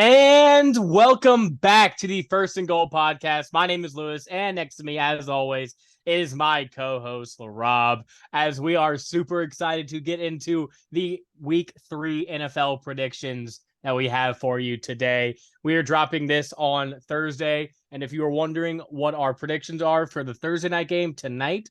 And welcome back to the First and Goal podcast. My name is Lewis, and next to me, as always, is my co-host Laraib. As we are super excited to get into the Week 3 NFL predictions that we have for you today. We are dropping this on Thursday, and if you are wondering what our predictions are for the Thursday night game tonight,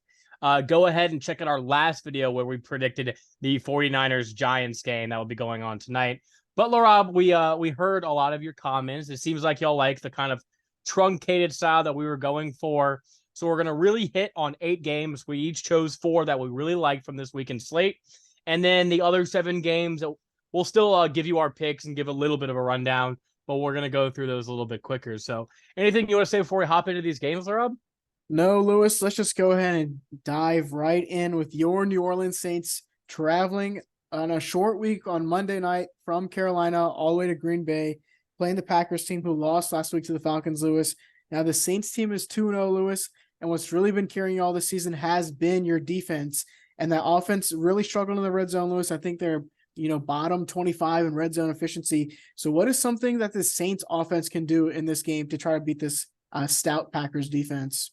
go ahead and check out our last video where we predicted the 49ers Giants game that will be going on tonight. But Laraib, we heard a lot of your comments. It seems like y'all like the kind of truncated style that we were going for. So we're gonna really hit on 8 games. We each chose 4 that we really liked from this weekend slate, and then the other 7 games we'll still give you our picks and give a little bit of a rundown. But we're gonna go through those a little bit quicker. So anything you want to say before we hop into these games, Laraib? No, Lewis, let's just go ahead and dive right in with your New Orleans Saints traveling on a short week on Monday night from Carolina all the way to Green Bay, playing the Packers team who lost last week to the Falcons, Lewis. Now, the Saints team is 2-0, Lewis, and what's really been carrying you all this season has been your defense. And that offense really struggled in the red zone, Lewis. I think they're, bottom 25 in red zone efficiency. So what is something that the Saints offense can do in this game to try to beat this stout Packers defense?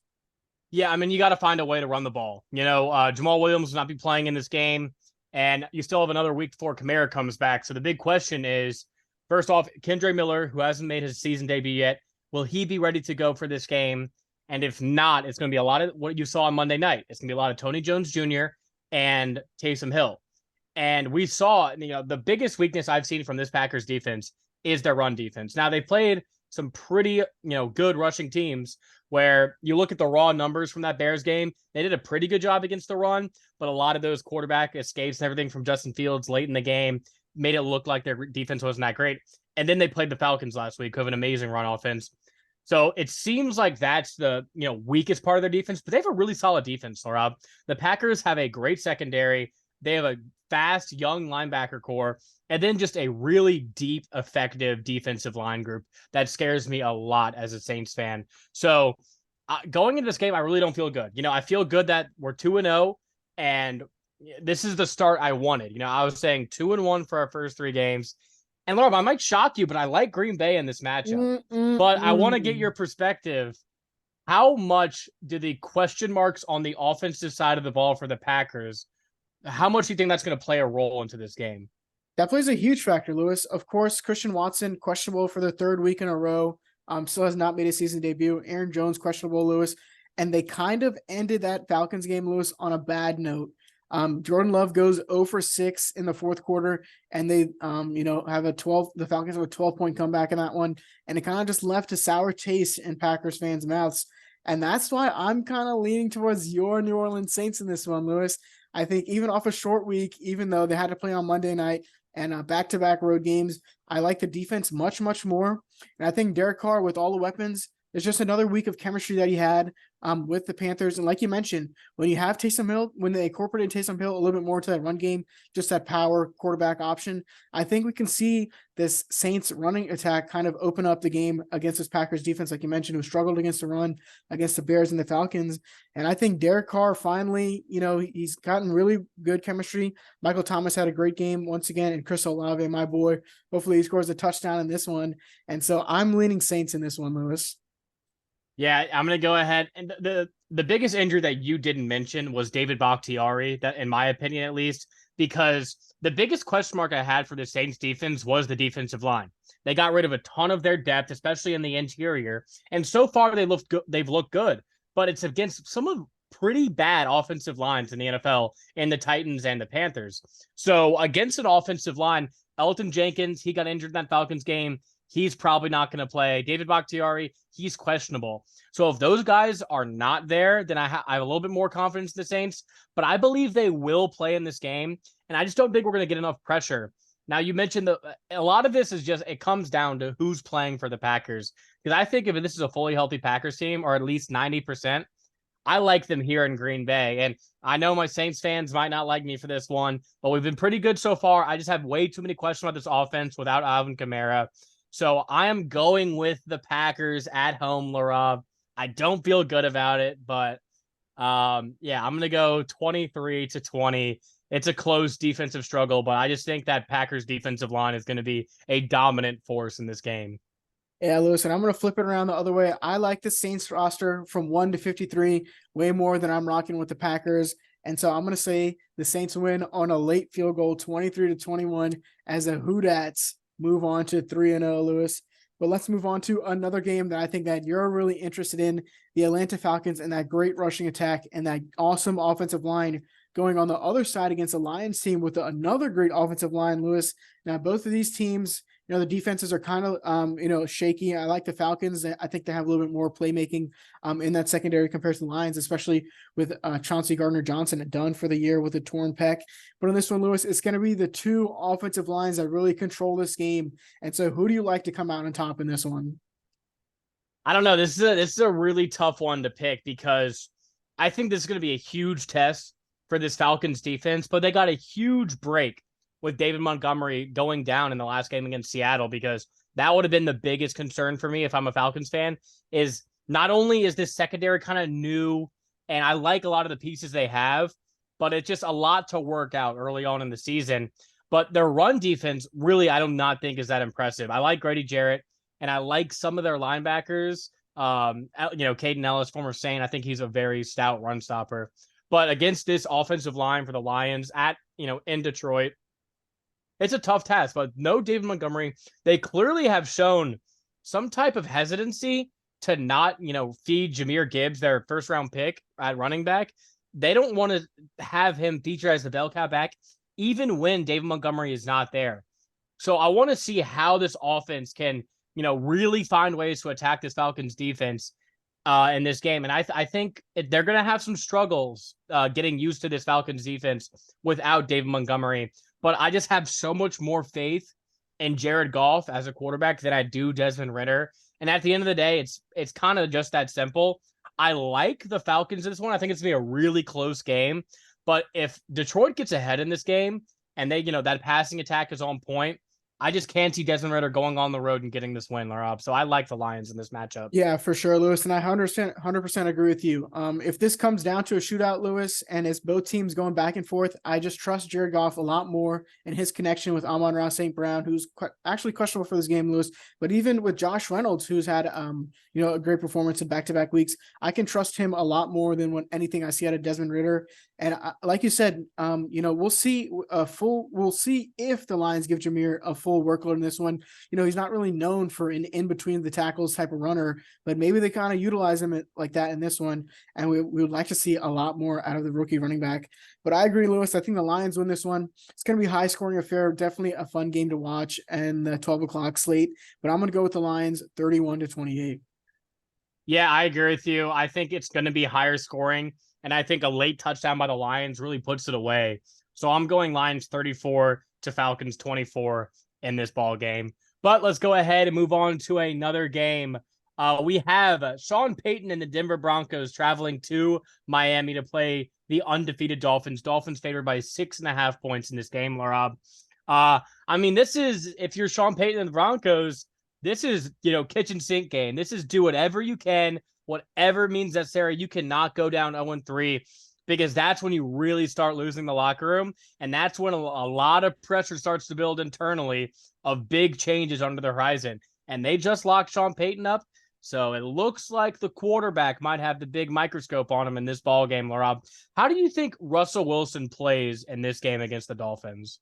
Yeah, I mean, you got to find a way to run the ball. Jamal Williams will not be playing in this game, and you still have another week before Kamara comes back. So the big question is, first off, Kendre Miller, who hasn't made his season debut yet, will he be ready to go for this game? And if not, it's going to be a lot of what you saw on Monday night. It's going to be a lot of Tony Jones Jr. and Taysom Hill. And we saw, the biggest weakness I've seen from this Packers defense is their run defense. Now, they played some pretty, good rushing teams where you look at the raw numbers from that Bears game. They did a pretty good job against the run, but a lot of those quarterback escapes and everything from Justin Fields late in the game made it look like their defense wasn't that great. And then they played the Falcons last week, who have an amazing run offense. So it seems like that's the weakest part of their defense, but they have a really solid defense, Rob. The Packers have a great secondary. They have a fast, young linebacker core, and then just a really deep, effective defensive line group that scares me a lot as a Saints fan. So going into this game, I really don't feel good. I feel good that we're 2-0, and this is the start I wanted. I was saying 2-1 for our first 3 games. And Laura, I might shock you, but I like Green Bay in this matchup. But I want to get your perspective. How much do the question marks on the offensive side of the ball for the Packers, how much do you think that's going to play a role into this game? That plays a huge factor, Lewis. Of course, Christian Watson, questionable for the 3rd week in a row. Still has not made a season debut. Aaron Jones, questionable, Lewis. And they kind of ended that Falcons game, Lewis, on a bad note. Jordan Love goes 0 for 6 in the 4th quarter, and they, have the Falcons have a 12-point comeback in that one. And it kind of just left a sour taste in Packers fans' mouths. And that's why I'm kind of leaning towards your New Orleans Saints in this one, Lewis. I think even off a short week, even though they had to play on Monday night and back-to-back road games, I like the defense much, much more. And I think Derek Carr, with all the weapons, it's just another week of chemistry that he had with the Panthers. And like you mentioned, when you have Taysom Hill, when they incorporated Taysom Hill a little bit more to that run game, just that power quarterback option, I think we can see this Saints running attack kind of open up the game against this Packers defense, like you mentioned, who struggled against the run against the Bears and the Falcons. And I think Derek Carr finally, he's gotten really good chemistry. Michael Thomas had a great game once again, and Chris Olave, my boy, hopefully he scores a touchdown in this one. And so I'm leaning Saints in this one, Lewis. Yeah, I'm going to go ahead. And the biggest injury that you didn't mention was David Bakhtiari, that in my opinion at least, because the biggest question mark I had for the Saints defense was the defensive line. They got rid of a ton of their depth, especially in the interior. And so far they've looked good, but it's against some of pretty bad offensive lines in the NFL in the Titans and the Panthers. So against an offensive line, Elton Jenkins, he got injured in that Falcons game. He's probably not going to play. David Bakhtiari, he's questionable. So if those guys are not there, then I have a little bit more confidence in the Saints. But I believe they will play in this game. And I just don't think we're going to get enough pressure. Now, you mentioned a lot of this is just, it comes down to who's playing for the Packers. Because I think if this is a fully healthy Packers team, or at least 90%, I like them here in Green Bay. And I know my Saints fans might not like me for this one, but we've been pretty good so far. I just have way too many questions about this offense without Alvin Kamara. So I am going with the Packers at home, Laraib. I don't feel good about it, but yeah, I'm going to go 23-20 it's a close defensive struggle, but I just think that Packers defensive line is going to be a dominant force in this game. Yeah, Lewis, and I'm going to flip it around the other way. I like the Saints roster from 1 to 53 way more than I'm rocking with the Packers. And so I'm going to say the Saints win on a late field goal, 23-21, as the Hoodats move on to 3-0, Lewis. But let's move on to another game that I think that you're really interested in, the Atlanta Falcons and that great rushing attack and that awesome offensive line going on the other side against the Lions team with another great offensive line, Lewis. Now, both of these teams, the defenses are kind of, shaky. I like the Falcons. I think they have a little bit more playmaking in that secondary compared to the Lions, especially with Chauncey Gardner-Johnson done for the year with a torn pec. But on this one, Lewis, it's going to be the two offensive lines that really control this game. And so who do you like to come out on top in this one? I don't know. This is a really tough one to pick because I think this is going to be a huge test for this Falcons defense, but they got a huge break with David Montgomery going down in the last game against Seattle, because that would have been the biggest concern for me if I'm a Falcons fan. Is not only is this secondary kind of new and I like a lot of the pieces they have, but it's just a lot to work out early on in the season. But their run defense really, I do not think is that impressive. I like Grady Jarrett and I like some of their linebackers. Caden Ellis, former Saint, I think he's a very stout run stopper. But against this offensive line for the Lions in Detroit, it's a tough task. But no David Montgomery. They clearly have shown some type of hesitancy to not, feed Jahmyr Gibbs their first round pick at running back. They don't want to have him feature as the bell cow back, even when David Montgomery is not there. So I want to see how this offense can, really find ways to attack this Falcons defense in this game. And I think they're going to have some struggles getting used to this Falcons defense without David Montgomery. But I just have so much more faith in Jared Goff as a quarterback than I do Desmond Ridder. And at the end of the day, it's kind of just that simple. I like the Falcons in this one. I think it's going to be a really close game. But if Detroit gets ahead in this game and they, that passing attack is on point, I just can't see Desmond Ridder going on the road and getting this win, Laraib. So I like the Lions in this matchup. Yeah, for sure, Lewis. And I 100% agree with you. If this comes down to a shootout, Lewis, and it's both teams going back and forth, I just trust Jared Goff a lot more and his connection with Amon-Ra St. Brown, who's actually questionable for this game, Lewis. But even with Josh Reynolds, who's had, a great performance in back-to-back weeks, I can trust him a lot more than anything I see out of Desmond Ridder. And like you said, we'll see if the Lions give Jahmyr a full workload in this one. He's not really known for an in between the tackles type of runner, but maybe they kind of utilize him like that in this one. And we would like to see a lot more out of the rookie running back. But I agree, Lewis. I think the Lions win this one. It's going to be a high scoring affair. Definitely a fun game to watch and the 12 o'clock slate, but I'm going to go with the Lions 31-28. Yeah, I agree with you. I think it's going to be higher scoring. And I think a late touchdown by the Lions really puts it away. So I'm going Lions 34 to Falcons 24 in this ball game. But let's go ahead and move on to another game. We have Sean Payton and the Denver Broncos traveling to Miami to play the undefeated Dolphins. Dolphins favored by 6.5 points in this game, Laraib. This is, if you're Sean Payton and the Broncos, this is, kitchen sink game. This is do whatever you can, whatever means necessary. You cannot go down 0-3 because that's when you really start losing the locker room. And that's when a lot of pressure starts to build internally of big changes under the horizon. And they just locked Sean Payton up. So it looks like the quarterback might have the big microscope on him in this ball game, Laraib. How do you think Russell Wilson plays in this game against the Dolphins?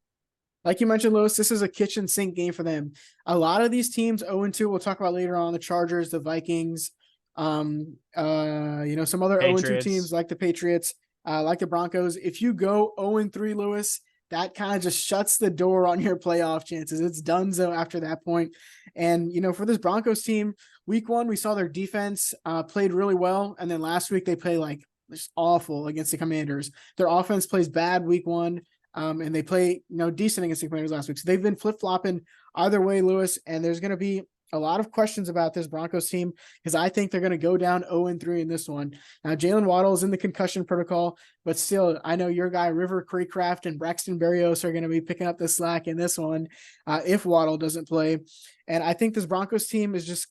Like you mentioned, Lewis, this is a kitchen sink game for them. A lot of these teams 0-2, we'll talk about later on, the Chargers, the Vikings, some other Patriots. 0-2 teams like the Patriots, like the Broncos. If you go 0-3, Lewis, that kind of just shuts the door on your playoff chances. It's donezo after that point. And, for this Broncos team, week 1, we saw their defense played really well. And then last week they played just awful against the Commanders. Their offense plays bad week 1. And they play, decent against the Commanders last week. So they've been flip-flopping either way, Lewis. And there's going to be a lot of questions about this Broncos team because I think they're going to go down 0-3 in this one. Now, Jalen Waddle is in the concussion protocol, but still, I know your guy, River Craycraft and Braxton Berrios are going to be picking up the slack in this one if Waddle doesn't play. And I think this Broncos team is just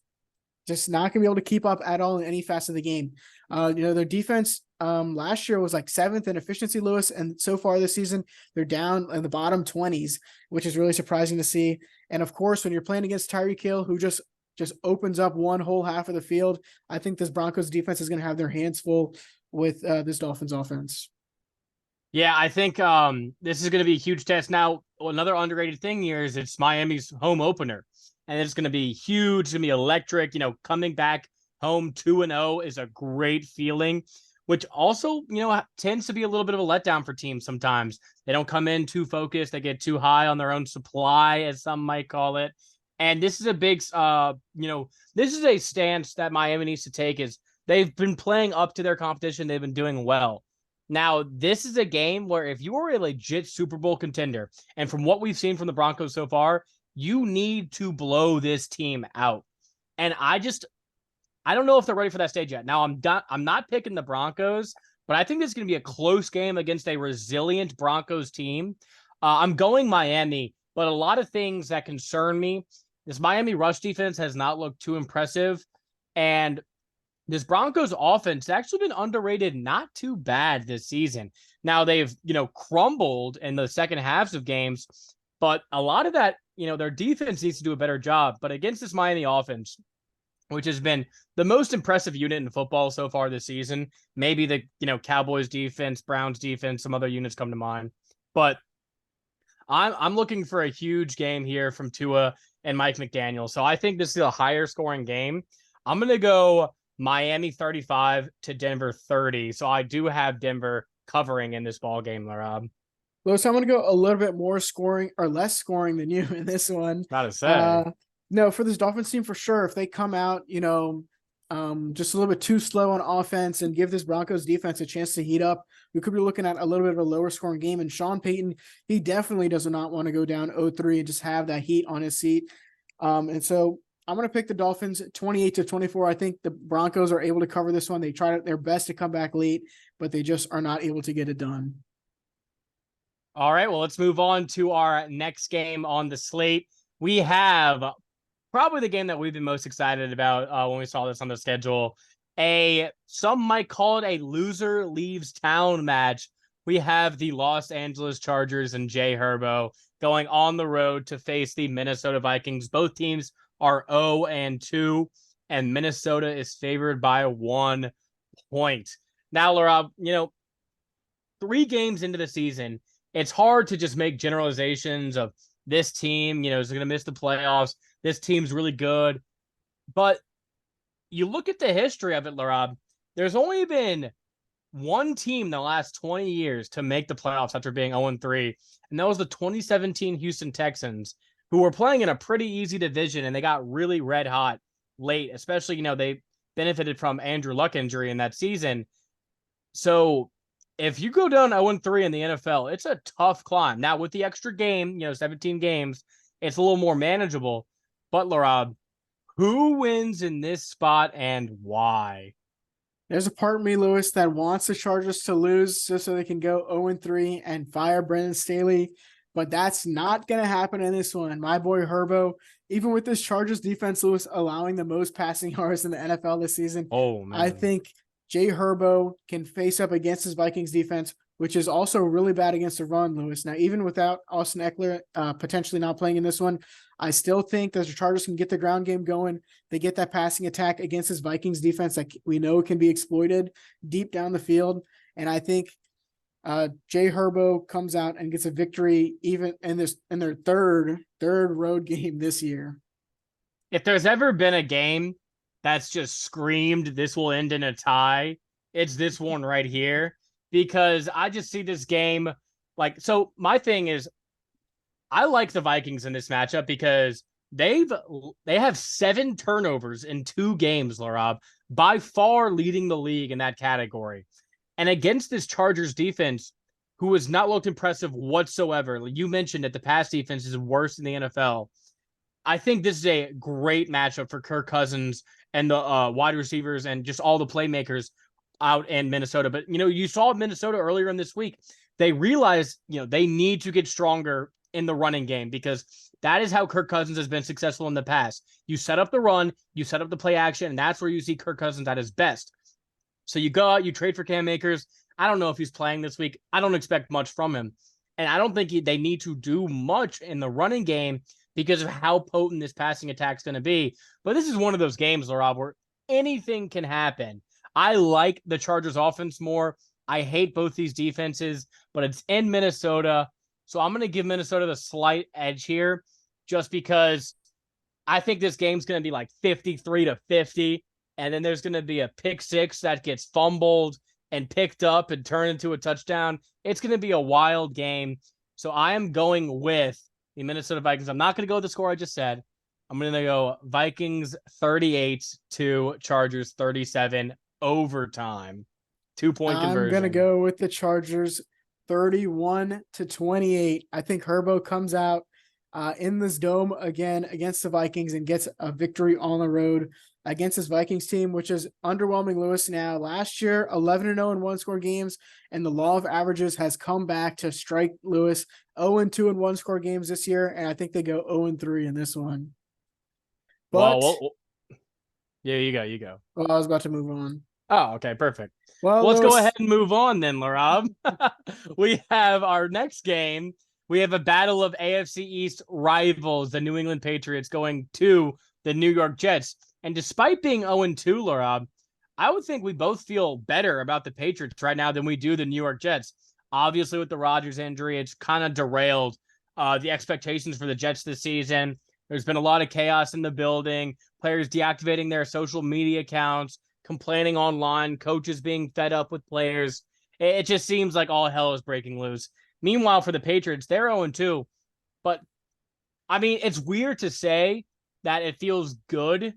not going to be able to keep up at all in any facet of the game. Their defense last year was like 7th in efficiency, Lewis, and so far this season they're down in the bottom 20s, which is really surprising to see. And of course, when you're playing against Tyreek Hill, who just opens up one whole half of the field, I think this Broncos defense is going to have their hands full with this Dolphins offense. Yeah, I think this is going to be a huge test. Now, another underrated thing here is it's Miami's home opener, and it's going to be huge. It's going to be electric. Coming back home 2-0 is a great feeling, which also, tends to be a little bit of a letdown for teams sometimes. They don't come in too focused. They get too high on their own supply, as some might call it. And this is a big, this is a stance that Miami needs to take. Is they've been playing up to their competition. They've been doing well. Now, this is a game where if you are a legit Super Bowl contender, and from what we've seen from the Broncos so far, you need to blow this team out. And I don't know if they're ready for that stage yet. Now, I'm not picking the Broncos, but I think this is going to be a close game against a resilient Broncos team. I'm going Miami, but a lot of things that concern me. This Miami rush defense has not looked too impressive, and this Broncos offense has actually been underrated, not too bad this season. Now they've, crumbled in the second halves of games, but a lot of that, their defense needs to do a better job. But against this Miami offense, which has been the most impressive unit in football so far this season, maybe the, Cowboys defense, Browns defense, some other units come to mind. But I'm looking for a huge game here from Tua and Mike McDaniel. So I think this is a higher scoring game. I'm going to go Miami 35 to Denver 30. So I do have Denver covering in this ball game, Laraib. Lewis, I'm going to go a little bit more scoring or less scoring than you in this one. Not to say. No, for this Dolphins team, for sure, if they come out, just a little bit too slow on offense and give this Broncos defense a chance to heat up, we could be looking at a little bit of a lower scoring game. And Sean Payton, he definitely does not want to go down 0-3 and just have that heat on his seat. And so I'm going to pick the Dolphins 28-24. I think the Broncos are able to cover this one. They tried their best to come back late, but they just are not able to get it done. All right, well, let's move on to our next game on the slate. We have probably the game that we've been most excited about when we saw this on the schedule. Some might call it a loser leaves town match. We have the Los Angeles Chargers and Jay Herbo going on the road to face the Minnesota Vikings. Both teams are 0-2, and Minnesota is favored by 1 point. Now, Laura, 3 games into the season, it's hard to just make generalizations of this team, is going to miss the playoffs. This team's really good. But you look at the history of it, Laraib, there's only been one team in the last 20 years to make the playoffs after being 0-3, and that was the 2017 Houston Texans, who were playing in a pretty easy division, and they got really red hot late, especially, they benefited from Andrew Luck injury in that season. So if you go down 0-3 in the NFL, it's a tough climb. Now, with the extra game, 17 games, it's a little more manageable. But, Laraib, who wins in this spot and why? There's a part of me, Lewis, that wants the Chargers to lose just so they can go 0-3 and fire Brendan Staley. But that's not going to happen in this one. My boy Herbo, even with this Chargers defense, Lewis, allowing the most passing yards in the NFL this season, oh man, I think Jay Herbo can face up against his Vikings defense, which is also really bad against the run, Lewis. Now, even without Austin Eckler potentially not playing in this one, I still think that the Chargers can get the ground game going. They get that passing attack against this Vikings defense that we know can be exploited deep down the field. And I think Jay Herbo comes out and gets a victory even in their third road game this year. If there's ever been a game that's just screamed this will end in a tie, it's this one right here. Because I just see this game so my thing is I like the Vikings in this matchup because they have 7 turnovers in 2 games, Laraib, by far leading the league in that category. And against this Chargers defense, who has not looked impressive whatsoever, you mentioned that the pass defense is worse in the NFL. I think this is a great matchup for Kirk Cousins and the wide receivers and just all the playmakers out in Minnesota. But, you saw Minnesota earlier in this week. They realized, they need to get stronger in the running game because that is how Kirk Cousins has been successful in the past. You set up the run, you set up the play action, and that's where you see Kirk Cousins at his best. So you go out, you trade for Cam Akers. I don't know if he's playing this week. I don't expect much from him. And I don't think they need to do much in the running game because of how potent this passing attack is going to be. But this is one of those games, Laraib, where anything can happen. I like the Chargers offense more. I hate both these defenses, but it's in Minnesota. So I'm going to give Minnesota the slight edge here just because I think this game's going to be like 53-50. And then there's going to be a pick six that gets fumbled and picked up and turned into a touchdown. It's going to be a wild game. So I am going with the Minnesota Vikings. I'm not going to go with the score I just said. I'm going to go Vikings 38 to Chargers 37 overtime. 2-point conversion. I'm going to go with the Chargers 31-28. I think Herbo comes out in this dome again against the Vikings and gets a victory on the road against this Vikings team, which is underwhelming, Lewis. Now, last year, 11-0 in one-score games, and the law of averages has come back to strike Lewis. 0-2 in one-score games this year, and I think they go 0-3 in this one. But yeah, you go. Well, I was about to move on. Oh, okay, perfect. Well, let's Lewis, go ahead and move on then, Laraib. We have our next game. We have a battle of AFC East rivals, the New England Patriots, going to the New York Jets. And despite being 0-2, Laraib, I would think we both feel better about the Patriots right now than we do the New York Jets. Obviously, with the Rodgers injury, it's kind of derailed the expectations for the Jets this season. There's been a lot of chaos in the building, players deactivating their social media accounts, complaining online, coaches being fed up with players. It just seems like all hell is breaking loose. Meanwhile, for the Patriots, they're 0-2. But, I mean, it's weird to say that it feels good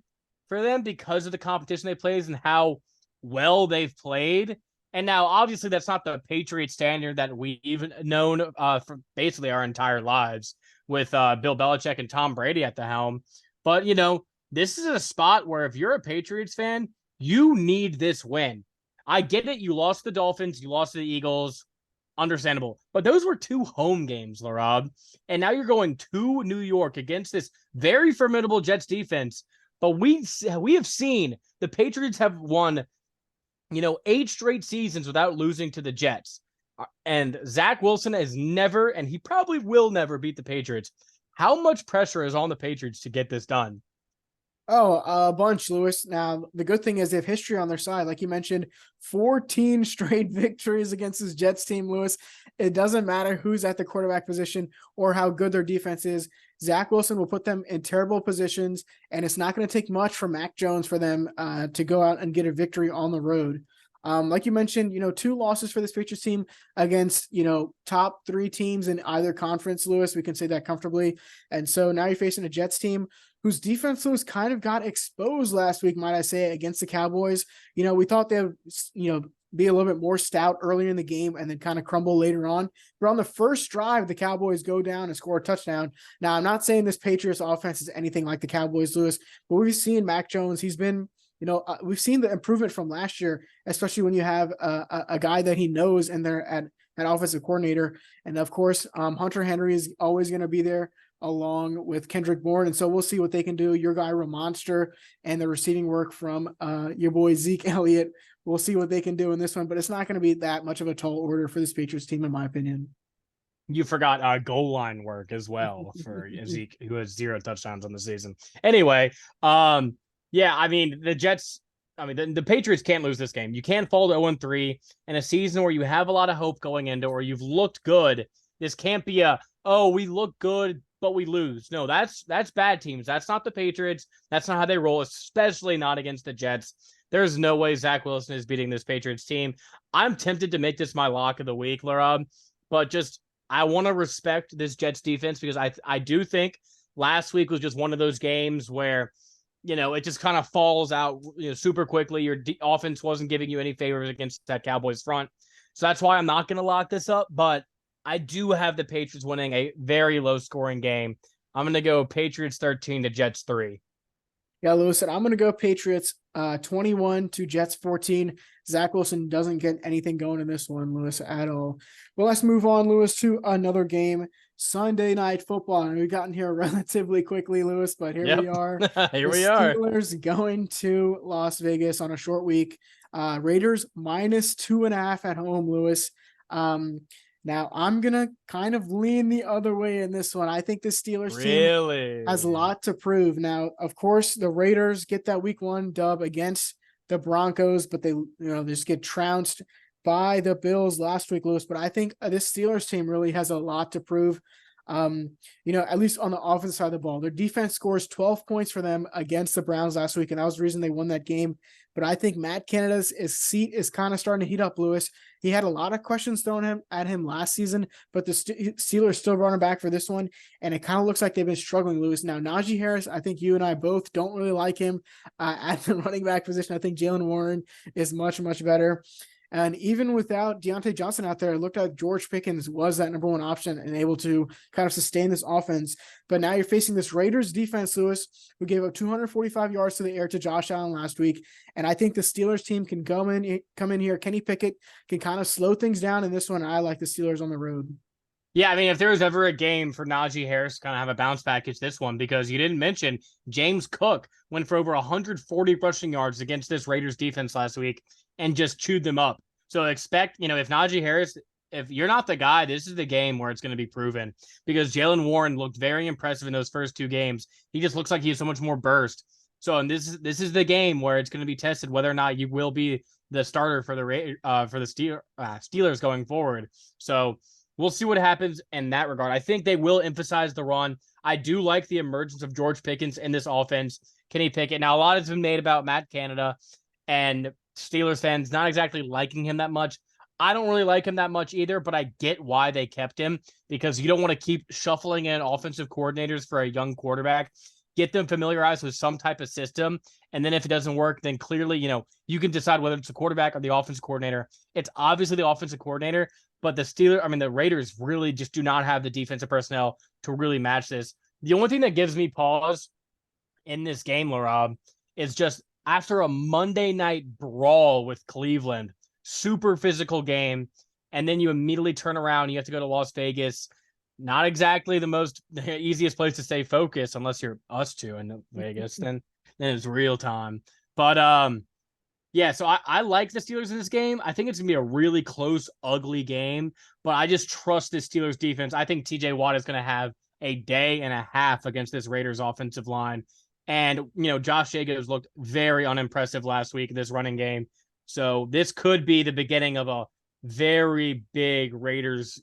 for them because of the competition they played and how well they've played. And now, obviously, that's not the Patriot standard that we've known for basically our entire lives with Bill Belichick and Tom Brady at the helm. But, this is a spot where if you're a Patriots fan, you need this win. I get it. You lost the Dolphins. You lost to the Eagles. Understandable. But those were 2 home games, Laraib. And now you're going to New York against this very formidable Jets defense. But we have seen the Patriots have won, 8 straight seasons without losing to the Jets. And Zach Wilson has never, and he probably will never beat the Patriots. How much pressure is on the Patriots to get this done? Oh, a bunch, Lewis. Now, the good thing is they have history on their side. Like you mentioned, 14 straight victories against this Jets team, Lewis. It doesn't matter who's at the quarterback position or how good their defense is. Zach Wilson will put them in terrible positions, and it's not going to take much for Mac Jones for them to go out and get a victory on the road. Like you mentioned, 2 losses for this Patriots team against, top 3 teams in either conference, Lewis. We can say that comfortably. And so now you're facing a Jets team whose defense, Lewis, kind of got exposed last week, might I say, against the Cowboys. We thought they would, be a little bit more stout earlier in the game and then kind of crumble later on. But on the first drive, the Cowboys go down and score a touchdown. Now, I'm not saying this Patriots offense is anything like the Cowboys, Lewis, but we've seen Mac Jones. He's been, we've seen the improvement from last year, especially when you have a guy that he knows and they're at offensive coordinator. And of course, Hunter Henry is always going to be there along with Kendrick Bourne. And so we'll see what they can do. Your guy, Ramonster, and the receiving work from your boy, Zeke Elliott. We'll see what they can do in this one, but it's not going to be that much of a tall order for this Patriots team, in my opinion. You forgot goal line work as well for Zeke, who has 0 touchdowns on the season. Anyway, yeah, I mean, the Jets, the Patriots can't lose this game. You can't fall to 0-3 in a season where you have a lot of hope going into, or you've looked good. This can't be we look good, but we lose. No, that's bad teams. That's not the Patriots. That's not how they roll, especially not against the Jets. There's no way Zach Wilson is beating this Patriots team. I'm tempted to make this my lock of the week, Laraib, but I want to respect this Jets defense because I do think last week was just one of those games where, it just kind of falls out super quickly. Your offense wasn't giving you any favors against that Cowboys front. So that's why I'm not going to lock this up, but I do have the Patriots winning a very low-scoring game. I'm going to go Patriots 13 to Jets 3. Yeah, Lewis, and I'm going to go Patriots 21 to Jets 14. Zach Wilson doesn't get anything going in this one, Lewis, at all. Well, let's move on, Lewis, to another game. Sunday Night Football. And we've gotten here relatively quickly, Lewis, but here we are. Here we are. Steelers going to Las Vegas on a short week. Raiders -2.5 at home, Lewis. Now I'm gonna kind of lean the other way in this one. I think the Steelers team has a Really? lot to prove. Now, of course, the Raiders get that week 1 dub against the Broncos, but they just get trounced by the Bills last week, Lewis. But I think this Steelers team really has a lot to prove. At least on the offensive side of the ball, their defense scores 12 points for them against the Browns last week, and that was the reason they won that game. But I think Matt Canada's seat is kind of starting to heat up, Lewis. He had a lot of questions thrown at him last season, but the Steelers still brought him back for this one, and it kind of looks like they've been struggling, Lewis. Now, Najee Harris, I think you and I both don't really like him at the running back position. I think Jalen Warren is much, much better. And even without Deontay Johnson out there, it looked like George Pickens was that number 1 option and able to kind of sustain this offense. But now you're facing this Raiders defense, Lewis, who gave up 245 yards to the air to Josh Allen last week. And I think the Steelers team can come in here. Kenny Pickett can kind of slow things down in this one. I like the Steelers on the road. Yeah, I mean, if there was ever a game for Najee Harris to kind of have a bounce back, it's this one, because you didn't mention James Cook went for over 140 rushing yards against this Raiders defense last week and just chewed them up. So expect, if Najee Harris, if you're not the guy, this is the game where it's going to be proven, because Jalen Warren looked very impressive in those first 2 games. He just looks like he has so much more burst. So, and this is the game where it's going to be tested whether or not you will be the starter for the Steelers going forward. So we'll see what happens in that regard. I think they will emphasize the run. I do like the emergence of George Pickens in this offense. Kenny Pickett. Now, a lot has been made about Matt Canada and Steelers fans not exactly liking him that much. I don't really like him that much either, but I get why they kept him, because you don't want to keep shuffling in offensive coordinators for a young quarterback. Get them familiarized with some type of system, and then if it doesn't work, then clearly, you can decide whether it's the quarterback or the offensive coordinator. It's obviously the offensive coordinator, but the Raiders really just do not have the defensive personnel to really match this. The only thing that gives me pause in this game, Laraib, is just after a Monday night brawl with Cleveland, super physical game, and then you immediately turn around, you have to go to Las Vegas. Not exactly the most easiest place to stay focused unless you're us two in Vegas. then it's real time. But yeah, so I like the Steelers in this game. I think it's gonna be a really close, ugly game, but I just trust the Steelers defense. I think TJ Watt is gonna have a day and a half against this Raiders offensive line. And Josh Jacobs looked very unimpressive last week in this running game. So this could be the beginning of a very big Raiders,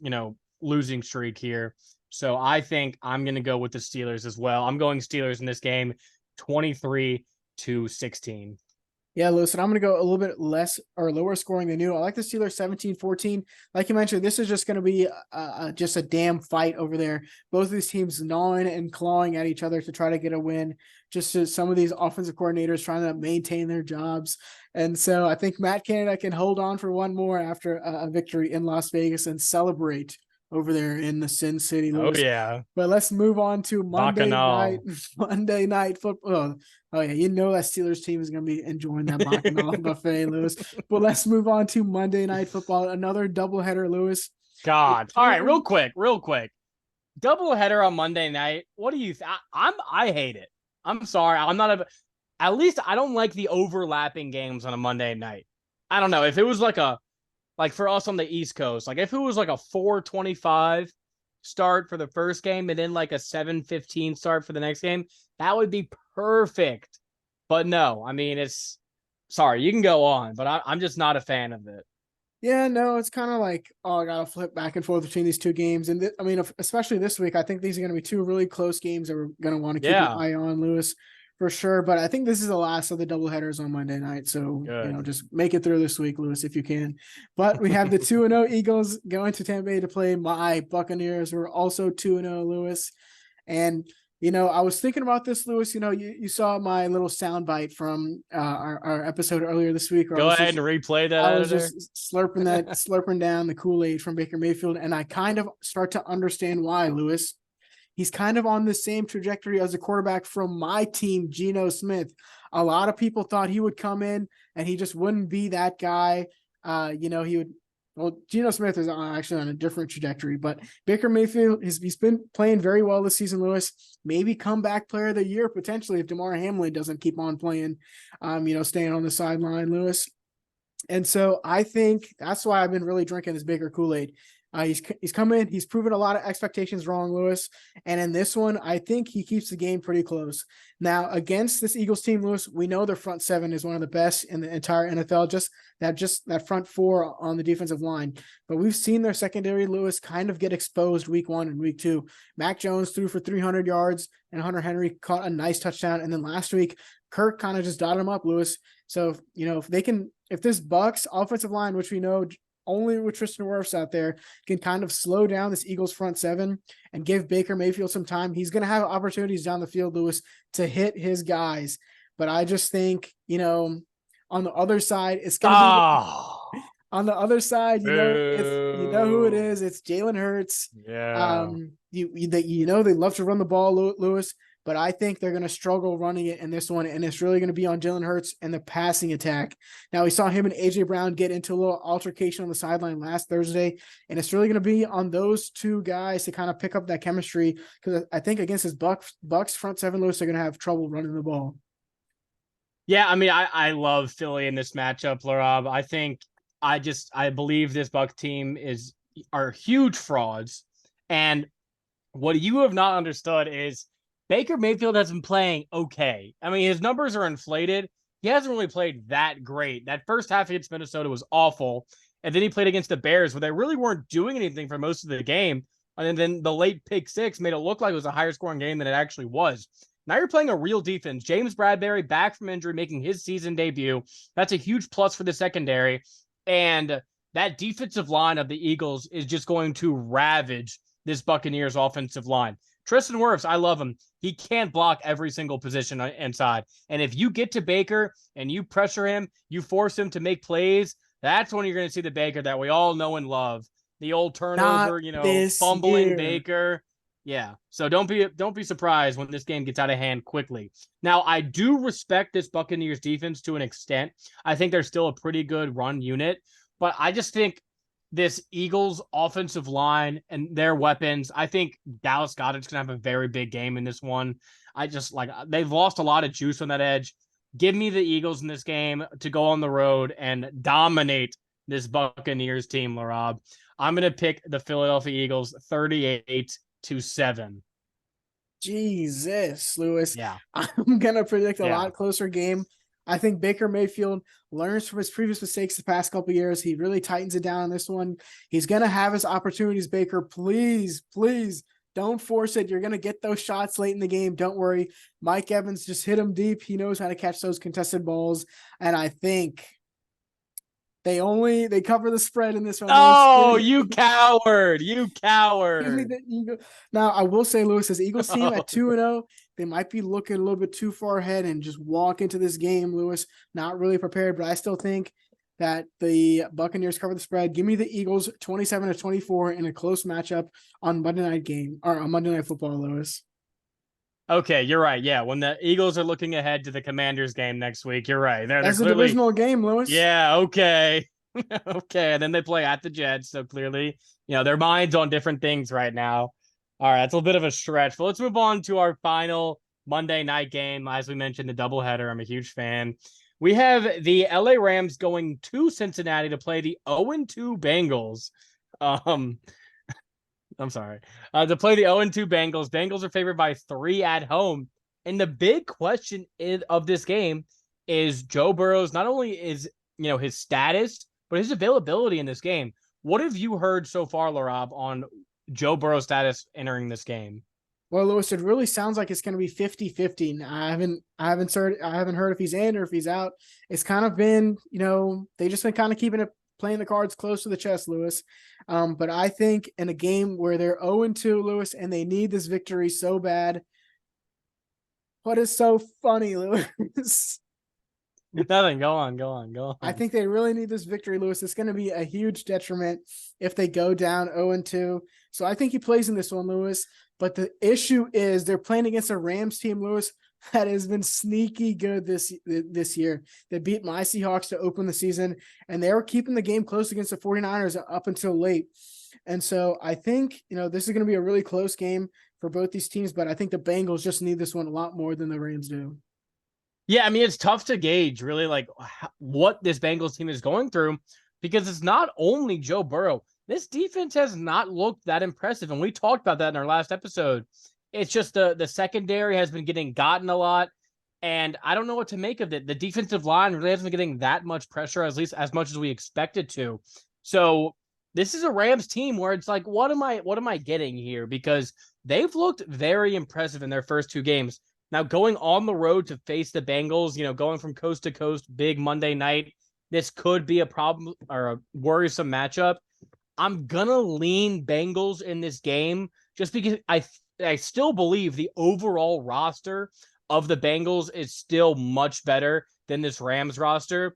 losing streak here. So I think I'm going to go with the Steelers as well. I'm going Steelers in this game, 23-16. Yeah, Lewis, and I'm going to go a little bit less or lower scoring than you. I like the Steelers 17-14. Like you mentioned, this is just going to be just a damn fight over there. Both of these teams gnawing and clawing at each other to try to get a win. Just some of these offensive coordinators trying to maintain their jobs. And so I think Matt Canada can hold on for one more after a victory in Las Vegas and celebrate over there in the Sin City, Lewis. Oh, yeah. But let's move on to Monday night football. Oh, yeah, that Steelers team is going to be enjoying that Bacchanal buffet, Lewis. But let's move on to Monday Night Football, another doubleheader, Lewis. God. All right, real quick. Doubleheader on Monday night. What do you I hate it. I'm sorry. At least I don't like the overlapping games on a Monday night. I don't know. If it was like for us on the East Coast, like if it was like a 4:25 start for the first game and then like a 7:15 start for the next game, that would be perfect. But no, I mean, sorry, you can go on, but I'm just not a fan of it. Yeah, no, it's kind of like, I got to flip back and forth between these two games. And especially this week, I think these are going to be two really close games that we're going to want to keep an eye on, Lewis, for sure. But I think this is the last of the doubleheaders on Monday night. So, just make it through this week, Lewis, if you can. But we have the 2-0 Eagles going to Tampa Bay to play my Buccaneers, who are also 2-0, Lewis. And I was thinking about this, Lewis. You saw my little soundbite from our episode earlier this week. Go ahead and replay that. I was just slurping down the Kool-Aid from Baker Mayfield, and I kind of start to understand why, Lewis. He's kind of on the same trajectory as a quarterback from my team, Geno Smith. A lot of people thought he would come in and he just wouldn't be that guy. He would. Well, Geno Smith is actually on a different trajectory, but Baker Mayfield, he's been playing very well this season, Lewis. Maybe comeback player of the year, potentially, if DeMar Hamlin doesn't keep on playing, staying on the sideline, Lewis. And so I think that's why I've been really drinking this Baker Kool-Aid. He's come in, he's proven a lot of expectations wrong, Lewis. And in this one, I think he keeps the game pretty close. Now, against this Eagles team, Lewis, we know their front seven is one of the best in the entire NFL, just that front four on the defensive line. But we've seen their secondary, Lewis, kind of get exposed week 1 and week 2. Mac Jones threw for 300 yards, and Hunter Henry caught a nice touchdown. And then last week, Kirk kind of just dotted him up, Lewis. So, if this Bucs offensive line, which we know only with Tristan Wirfs out there, can kind of slow down this Eagles front seven and give Baker Mayfield some time, he's going to have opportunities down the field, Lewis, to hit his guys. But I just think, on the other side, it's going to be on the other side, it's who it is. It's Jalen Hurts. Yeah. They love to run the ball, Lewis. But I think they're going to struggle running it in this one, and it's really going to be on Jalen Hurts and the passing attack. Now, we saw him and A.J. Brown get into a little altercation on the sideline last Thursday, and it's really going to be on those two guys to kind of pick up that chemistry, because I think against his Bucs front seven, Lewis, they're going to have trouble running the ball. Yeah, I mean, I love Philly in this matchup, Laraib. I believe this Buck team are huge frauds, and what you have not understood is Baker Mayfield has been playing okay. I mean, his numbers are inflated. He hasn't really played that great. That first half against Minnesota was awful. And then he played against the Bears, where they really weren't doing anything for most of the game. And then the late pick six made it look like it was a higher scoring game than it actually was. Now you're playing a real defense. James Bradbury back from injury, making his season debut. That's a huge plus for the secondary. And that defensive line of the Eagles is just going to ravage this Buccaneers offensive line. Tristan Wirfs, I love him. He can't block every single position inside. And if you get to Baker and you pressure him, you force him to make plays, that's when you're going to see the Baker that we all know and love. The old turnover, fumbling year. Baker. Yeah. So don't be surprised when this game gets out of hand quickly. Now, I do respect this Buccaneers defense to an extent. I think they're still a pretty good run unit, but I just think this Eagles offensive line and their weapons, I think Dallas Goedert's going to have a very big game in this one. They've lost a lot of juice on that edge. Give me the Eagles in this game to go on the road and dominate this Buccaneers team, Laraib. I'm going to pick the Philadelphia Eagles 38-7. Jesus, Lewis. Yeah. I'm going to predict a lot closer game. I think Baker Mayfield learns from his previous mistakes the past couple of years. He really tightens it down on this one. He's going to have his opportunities, Baker. Please, don't force it. You're going to get those shots late in the game. Don't worry. Mike Evans, just hit him deep. He knows how to catch those contested balls. And I think they cover the spread in this one. Oh, you coward. You coward. Now, I will say, Lewis, this Eagles team at 2-0, they might be looking a little bit too far ahead and just walk into this game, Lewis, not really prepared. But I still think that the Buccaneers cover the spread. Give me the Eagles 27-24 in a close matchup on Monday Night Football, Lewis. Okay, you're right. Yeah, when the Eagles are looking ahead to the Commanders game next week, you're right. That's a divisional game, Lewis. Yeah, okay. Okay, and then they play at the Jets, so clearly, their mind's on different things right now. All right, that's a bit of a stretch, but let's move on to our final Monday night game. As we mentioned, the doubleheader. I'm a huge fan. We have the LA Rams going to Cincinnati to play the 0-2 Bengals. I'm sorry. To play the 0-2 Bengals. Bengals are favored by 3 at home. And the big question of this game is Joe Burrow's, not only is, his status, but his availability in this game. What have you heard so far, Laraib, on Joe Burrow's status entering this game? Well, Lewis, it really sounds like it's going to be 50-50. I haven't heard if he's in or if he's out. It's kind of been, they just been kind of playing the cards close to the chest, Lewis. But I think in a game where they're 0-2, Lewis, and they need this victory so bad. What is so funny, Lewis? Nothing. Go on. I think they really need this victory, Lewis. It's going to be a huge detriment if they go down 0-2. So I think he plays in this one, Lewis. But the issue is they're playing against a Rams team, Lewis, that has been sneaky good this year. They beat my Seahawks to open the season, and they were keeping the game close against the 49ers up until late. And so I think, this is going to be a really close game for both these teams, but I think the Bengals just need this one a lot more than the Rams do. Yeah, I mean, it's tough to gauge really like what this Bengals team is going through because it's not only Joe Burrow. This defense has not looked that impressive, and we talked about that in our last episode. It's just the secondary has been getting gotten a lot, and I don't know what to make of it. The defensive line really hasn't been getting that much pressure, at least as much as we expected to. So this is a Rams team where it's like, what am I getting here? Because they've looked very impressive in their first two games. Now, going on the road to face the Bengals, going from coast to coast, big Monday night, this could be a problem or a worrisome matchup. I'm gonna lean Bengals in this game just because I still believe the overall roster of the Bengals is still much better than this Rams roster.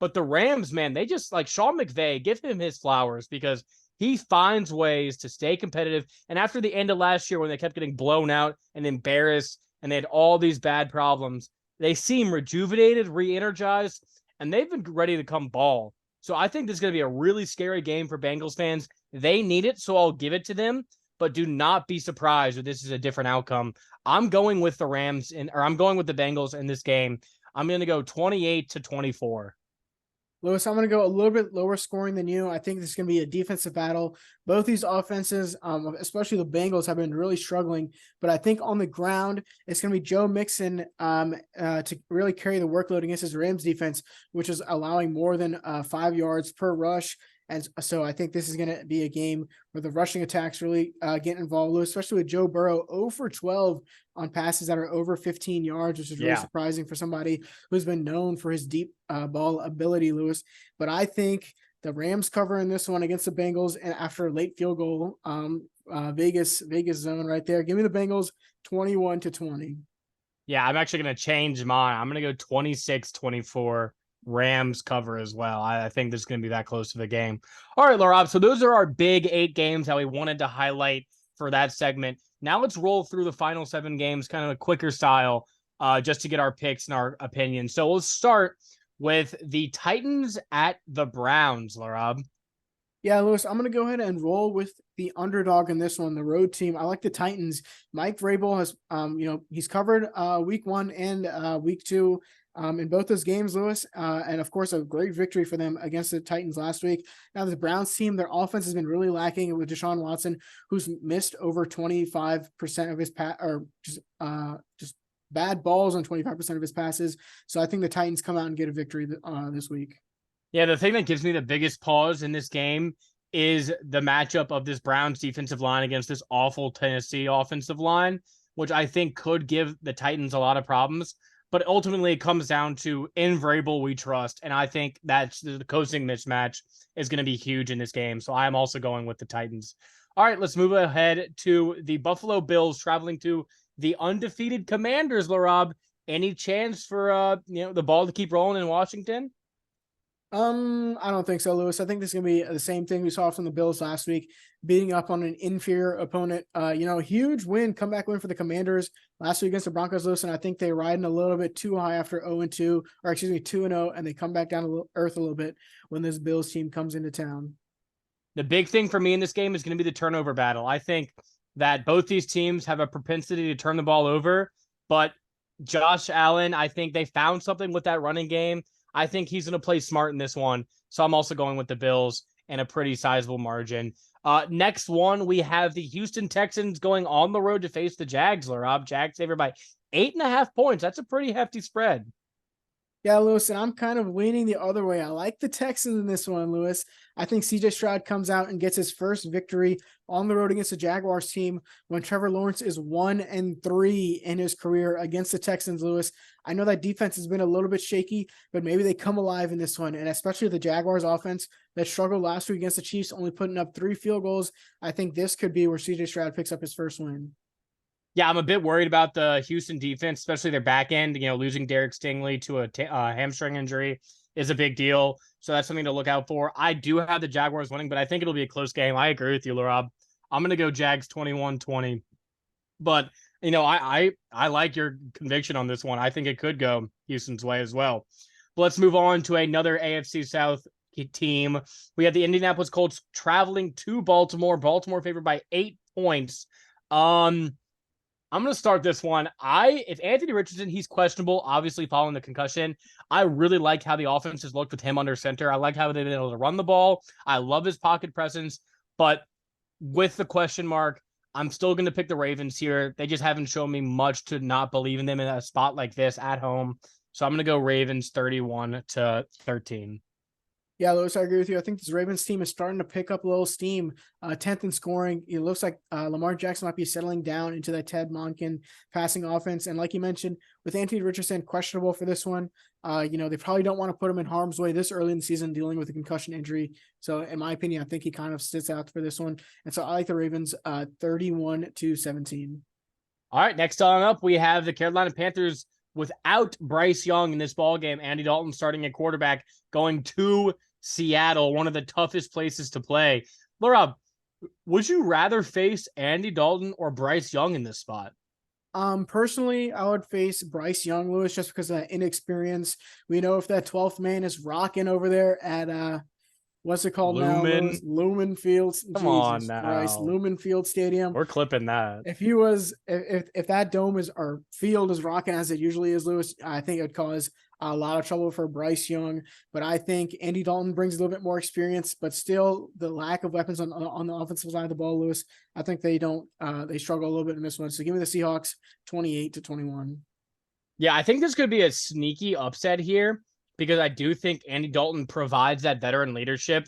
But the Rams, man, they just like Sean McVay, give him his flowers because he finds ways to stay competitive. And after the end of last year, when they kept getting blown out and embarrassed, and they had all these bad problems, they seem rejuvenated, re-energized, and they've been ready to come ball. So I think this is going to be a really scary game for Bengals fans. They need it, so I'll give it to them, but do not be surprised if this is a different outcome. I'm going with the I'm going with the Bengals in this game. I'm going to go 28-24. Lewis, I'm going to go a little bit lower scoring than you. I think this is going to be a defensive battle. Both these offenses, especially the Bengals, have been really struggling. But I think on the ground, it's going to be Joe Mixon to really carry the workload against his Rams defense, which is allowing more than 5 yards per rush. And so I think this is going to be a game where the rushing attacks really get involved, especially with Joe Burrow 0 for 12 on passes that are over 15 yards, which is really surprising for somebody who's been known for his deep ball ability, Lewis. But I think the Rams cover in this one against the Bengals, and after a late field goal, Vegas zone right there. Give me the Bengals 21-20. Yeah, I'm actually going to change mine. I'm going to go 26-24. Rams cover as well. I think this is going to be that close of a game. All right, Laraib. So those are our big 8 games that we wanted to highlight for that segment. Now let's roll through the final 7 games, kind of a quicker style, just to get our picks and our opinions. So we'll start with the Titans at the Browns, Laraib. Yeah, Lewis, I'm going to go ahead and roll with the underdog in this one, the road team. I like the Titans. Mike Vrabel has, he's covered week 1 and week 2 in both those games, Lewis. And of course, a great victory for them against the Titans last week. Now, the Browns team, their offense has been really lacking with Deshaun Watson, who's missed over 25% of his just bad balls on 25% of his passes. So I think the Titans come out and get a victory this week. Yeah, the thing that gives me the biggest pause in this game is the matchup of this Browns defensive line against this awful Tennessee offensive line, which I think could give the Titans a lot of problems. But ultimately, it comes down to in Vrabel we trust, and I think that's the coaching mismatch is going to be huge in this game. So I am also going with the Titans. All right, let's move ahead to the Buffalo Bills traveling to the undefeated Commanders. Laraib, any chance for the ball to keep rolling in Washington? I don't think so, Lewis. I think this is gonna be the same thing we saw from the Bills last week, beating up on an inferior opponent. Huge comeback win for the Commanders last week against the Broncos, Lewis, and I think they're riding a little bit too high after 0-2, or excuse me, 2-0, and they come back down to earth a little bit when this Bills team comes into town. The big thing for me in this game is going to be the turnover battle. I think that both these teams have a propensity to turn the ball over, but Josh Allen, I think they found something with that running game. I think he's going to play smart in this one. So I'm also going with the Bills and a pretty sizable margin. Next one, we have the Houston Texans going on the road to face the Jags. Laraib, Jags favored by 8.5 points. That's a pretty hefty spread. Yeah, Lewis, and I'm kind of leaning the other way. I like the Texans in this one, Lewis. I think CJ Stroud comes out and gets his first victory on the road against the Jaguars team when Trevor Lawrence is 1-3 in his career against the Texans, Lewis. I know that defense has been a little bit shaky, but maybe they come alive in this one. And especially the Jaguars offense that struggled last week against the Chiefs, only putting up 3 field goals. I think this could be where CJ Stroud picks up his first win. Yeah, I'm a bit worried about the Houston defense, especially their back end. Losing Derek Stingley to a hamstring injury is a big deal. So that's something to look out for. I do have the Jaguars winning, but I think it'll be a close game. I agree with you, Laraib. I'm going to go Jags 21-20. But, I like your conviction on this one. I think it could go Houston's way as well. But let's move on to another AFC South team. We have the Indianapolis Colts traveling to Baltimore. Baltimore favored by 8 points. I'm going to start this one. If Anthony Richardson, he's questionable, obviously following the concussion. I really like how the offense has looked with him under center. I like how they've been able to run the ball. I love his pocket presence, but with the question mark, I'm still going to pick the Ravens here. They just haven't shown me much to not believe in them in a spot like this at home. So I'm going to go Ravens 31-13. Yeah, Lewis, I agree with you. I think this Ravens team is starting to pick up a little steam. 10th in scoring. It looks like Lamar Jackson might be settling down into that Ted Monken passing offense. And like you mentioned, with Anthony Richardson questionable for this one, they probably don't want to put him in harm's way this early in the season dealing with a concussion injury. So in my opinion, I think he kind of sits out for this one. And so I like the Ravens 31-17. All right, next on up, we have the Carolina Panthers without Bryce Young in this ball game. Andy Dalton starting at quarterback, going to Seattle, one of the toughest places to play. Laura, would you rather face Andy Dalton or Bryce Young in this spot? Personally, I would face Bryce Young, Lewis, just because of that inexperience. We know if that 12th man is rocking over there at what's it called now, Lumen. Lewis? Lumen Fields. Come on Jesus Christ, now. Lumen Field Stadium. We're clipping that. If that dome is or field is rocking as it usually is, Lewis, I think it would cause a lot of trouble for Bryce Young. But I think Andy Dalton brings a little bit more experience, but still the lack of weapons on the offensive side of the ball, Lewis. I think they struggle a little bit in this one. So give me the Seahawks 28-21. Yeah, I think there's going to be a sneaky upset here because I do think Andy Dalton provides that veteran leadership.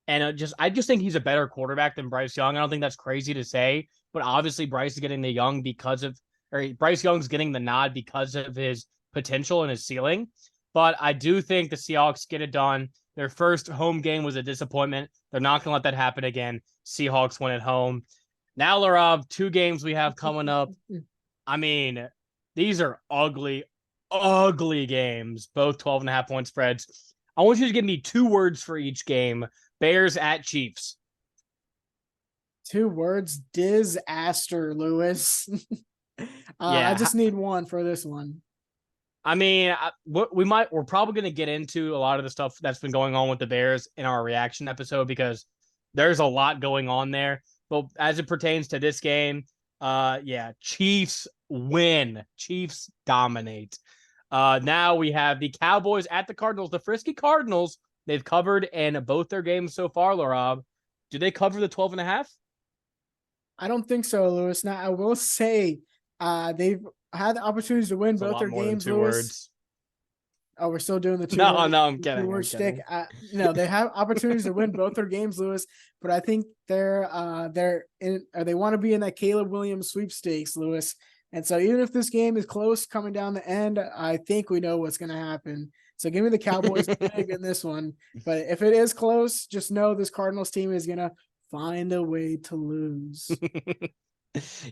And I just think he's a better quarterback than Bryce Young. I don't think that's crazy to say, but obviously Bryce is getting Bryce Young's getting the nod because of his potential and his ceiling. But I do think the Seahawks get it done. Their first home game was a disappointment. They're not going to let that happen again. Seahawks win at home. Now, Laraib, 2 games we have coming up. I mean, these are ugly, ugly games, both 12.5-point spreads. I want you to give me 2 words for each game. Bears at Chiefs. 2 words, disaster, Lewis. I just need one for this one. I mean, we're probably going to get into a lot of the stuff that's been going on with the Bears in our reaction episode because there's a lot going on there. But as it pertains to this game, Chiefs win. Chiefs dominate. Now we have the Cowboys at the Cardinals. The frisky Cardinals, they've covered in both their games so far, Laurab. Do they cover the 12.5? I don't think so, Lewis. Now, I will say they've had the opportunities to win both their games, Lewis. Words. Oh, we're still doing the 2 No, I'm kidding. 2-word stick. They have opportunities to win both their games, Lewis, but I think they want to be in that Caleb Williams sweepstakes, Lewis. And so even if this game is close coming down the end, I think we know what's going to happen. So give me the Cowboys big in this one. But if it is close, just know this Cardinals team is going to find a way to lose.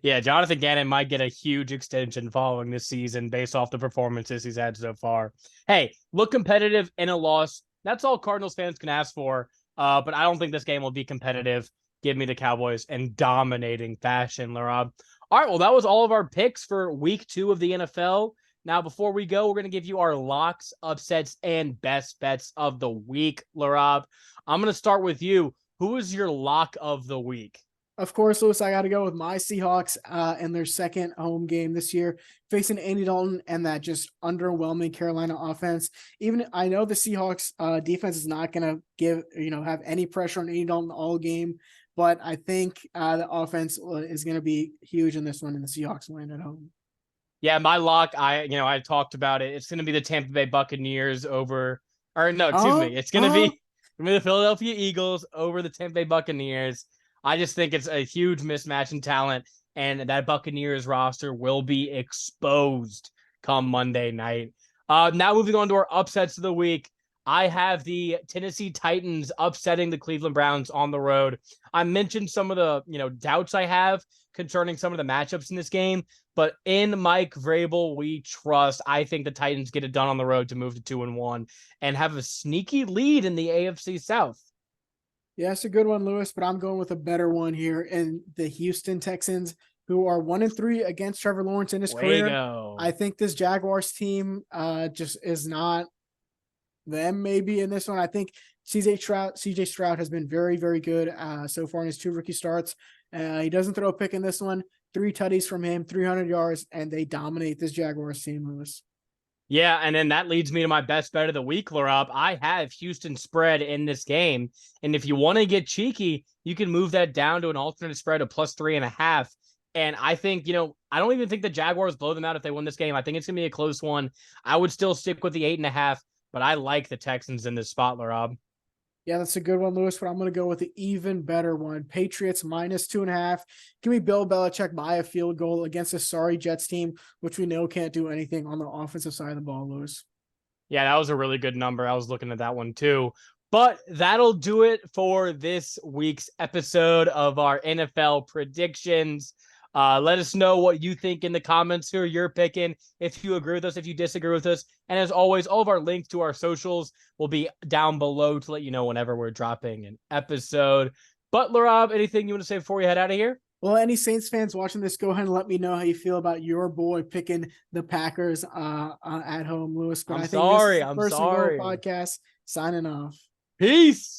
Yeah, Jonathan Gannon might get a huge extension following this season based off the performances he's had so far. Hey, look competitive in a loss. That's all Cardinals fans can ask for. But I don't think this game will be competitive. Give me the Cowboys in dominating fashion, Larob. All right, well, that was all of our picks for week 2 of the NFL. Now, before we go, we're going to give you our locks, upsets, and best bets of the week, Larob. I'm going to start with you. Who is your lock of the week? Of course, Lewis, I got to go with my Seahawks in their second home game this year, facing Andy Dalton and that just underwhelming Carolina offense. Even I know the Seahawks defense is not going to have any pressure on Andy Dalton all game, but I think the offense is going to be huge in this one, and the Seahawks win at home. Yeah, my lock, I talked about it. It's going to be the Tampa Bay Buccaneers It's going to be the Philadelphia Eagles over the Tampa Bay Buccaneers. I just think it's a huge mismatch in talent, and that Buccaneers roster will be exposed come Monday night. Now moving on to our upsets of the week. I have the Tennessee Titans upsetting the Cleveland Browns on the road. I mentioned some of the doubts I have concerning some of the matchups in this game, but in Mike Vrabel, we trust. I think the Titans get it done on the road to move to 2-1 and have a sneaky lead in the AFC South. Yeah, it's a good one, Lewis, but I'm going with a better one here in the Houston Texans, who are 1-3 against Trevor Lawrence in his career. I think this Jaguars team just is not them maybe in this one. I think CJ Stroud has been very, very good so far in his 2 rookie starts. He doesn't throw a pick in this one. 3 tutties from him, 300 yards, and they dominate this Jaguars team, Lewis. Yeah, and then that leads me to my best bet of the week, Laraib. I have Houston spread in this game. And if you want to get cheeky, you can move that down to an alternate spread of +3.5. And I think, I don't even think the Jaguars blow them out if they win this game. I think it's going to be a close one. I would still stick with the 8.5, but I like the Texans in this spot, Laraib. Yeah, that's a good one, Lewis, but I'm going to go with the even better one. Patriots -2.5. Give me Bill Belichick by a field goal against a sorry Jets team, which we know can't do anything on the offensive side of the ball, Lewis. Yeah, that was a really good number. I was looking at that one too. But that'll do it for this week's episode of our NFL predictions. Let us know what you think in the comments, who you're picking, if you agree with us, if you disagree with us. And as always, all of our links to our socials will be down below to let you know whenever we're dropping an episode. But Laraib, anything you want to say before we head out of here? Well, any Saints fans watching this, go ahead and let me know how you feel about your boy picking the Packers at home, Lewis. But I'm I think sorry. this is the First and Goal podcast signing off. Peace.